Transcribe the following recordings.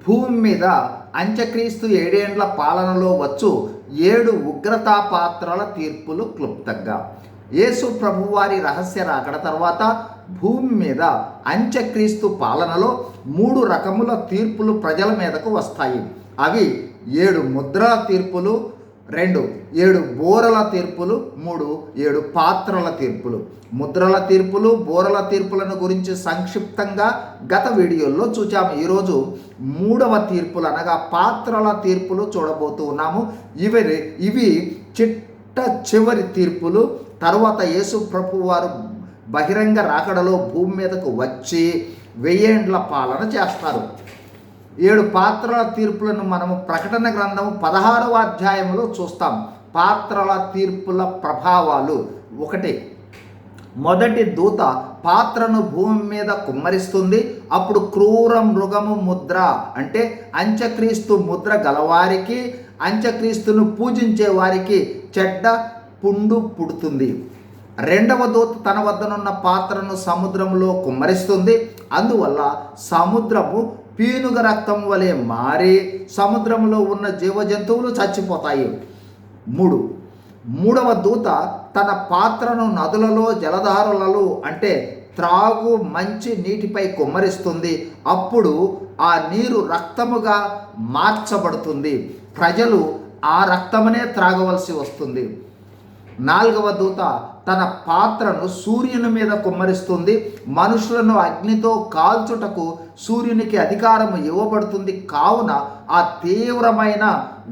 భూమి మీద అంత్యక్రీస్తు 7 ఏండ్ల పాలనలో వచ్చు 7 ఉగ్రతా పాత్రల తీర్పులు క్లుప్తంగా. యేసు ప్రభువారి రహస్య రాకడ తర్వాత భూమి మీద అంత్యక్రీస్తు పాలనలో 3 రకముల తీర్పులు ప్రజల మీదకు వస్తాయి. అవి 7 ముద్రల తీర్పులు, 2 7 బోరల తీర్పులు, 3 7 పాత్రల తీర్పులు. ముద్రల తీర్పులు, బోరల తీర్పులను గురించి సంక్షిప్తంగా గత వీడియోల్లో చూచాము. ఈరోజు 3వ తీర్పులు అనగా పాత్రల తీర్పులు చూడబోతూ ఉన్నాము. ఇవి చిట్ట చివరి తీర్పులు. తర్వాత యేసు ప్రభు వారు బహిరంగ రాకడలో భూమి మీదకు వచ్చి 1000 ఏండ్ల పాలన చేస్తారు. 7 పాత్రల తీర్పులను మనము ప్రకటన గ్రంథం 16వ అధ్యాయంలో చూస్తాం. పాత్రల తీర్పుల ప్రభావాలు. 1, మొదటి దూత పాత్రను భూమి మీద కుమ్మరిస్తుంది. అప్పుడు క్రూర మృగము ముద్ర అంటే అంత్యక్రీస్తు ముద్ర గలవారికి, అంత్యక్రీస్తును పూజించే వారికి చెడ్డ పుండు పుడుతుంది. 2వ దూత తన వద్దనున్న పాత్రను సముద్రంలో కుమ్మరిస్తుంది. అందువల్ల సముద్రము పీనుగ రక్తం వలె మారి సముద్రంలో ఉన్న జీవజంతువులు చచ్చిపోతాయి. 3వ దూత తన పాత్రను నదులలో, జలధారులలో అంటే త్రాగు మంచి నీటిపై కుమ్మరిస్తుంది. అప్పుడు ఆ నీరు రక్తముగా మార్చబడుతుంది. ప్రజలు ఆ రక్తమునే త్రాగవలసి వస్తుంది. 4వ దూత తన పాత్రను సూర్యుని మీద కుమ్మరిస్తుంది. మనుషులను అగ్నితో కాల్చుటకు సూర్యునికి అధికారం ఇవ్వబడుతుంది. కావున ఆ తీవ్రమైన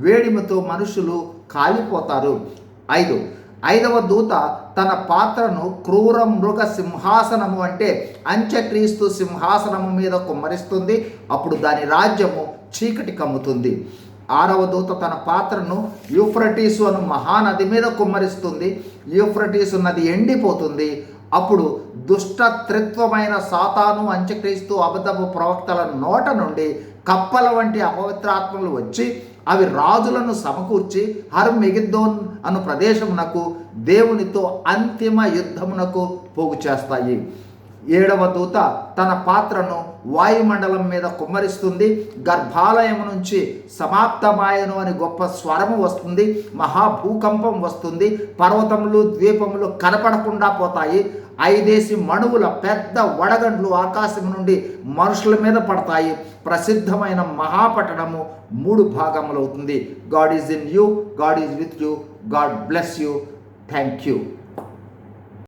వేడిమితో మనుషులు కాలిపోతారు. 5వ దూత తన పాత్రను క్రూర మృగ సింహాసనము అంటే అంత్యక్రీస్తు సింహాసనము మీద కుమ్మరిస్తుంది. అప్పుడు దాని రాజ్యము చీకటి కమ్ముతుంది. 6వ దూత తన పాత్రను యూఫ్రటీసు అను మహానది మీద కుమ్మరిస్తుంది. యూఫ్రటీసు నది ఎండిపోతుంది. అప్పుడు దుష్టత్రిత్వమైన సాతాను, అంత్యక్రీస్తు, అబద్ధపు ప్రవక్తల నోట నుండి కప్పల వంటి అపవిత్రాత్మలు వచ్చి అవి రాజులను సమకూర్చి హర్మెగిద్దోన్ అను ప్రదేశమునకు దేవునితో అంతిమ యుద్ధమునకు పోగు చేస్తాయి. 7వ దూత తన పాత్రను వాయుమండలం మీద కుమ్మరిస్తుంది. గర్భాలయం నుంచి సమాప్తమాయను అని గొప్ప స్వరము వస్తుంది. మహాభూకంపం వస్తుంది. పర్వతములు, ద్వీపములు కనపడకుండా పోతాయి. 5 మణువుల పెద్ద వడగండ్లు ఆకాశం నుండి మనుషుల మీద పడతాయి. ప్రసిద్ధమైన మహాపట్టణము 3 భాగములవుతుంది. God is in you, God is with you, God bless you. Thank you.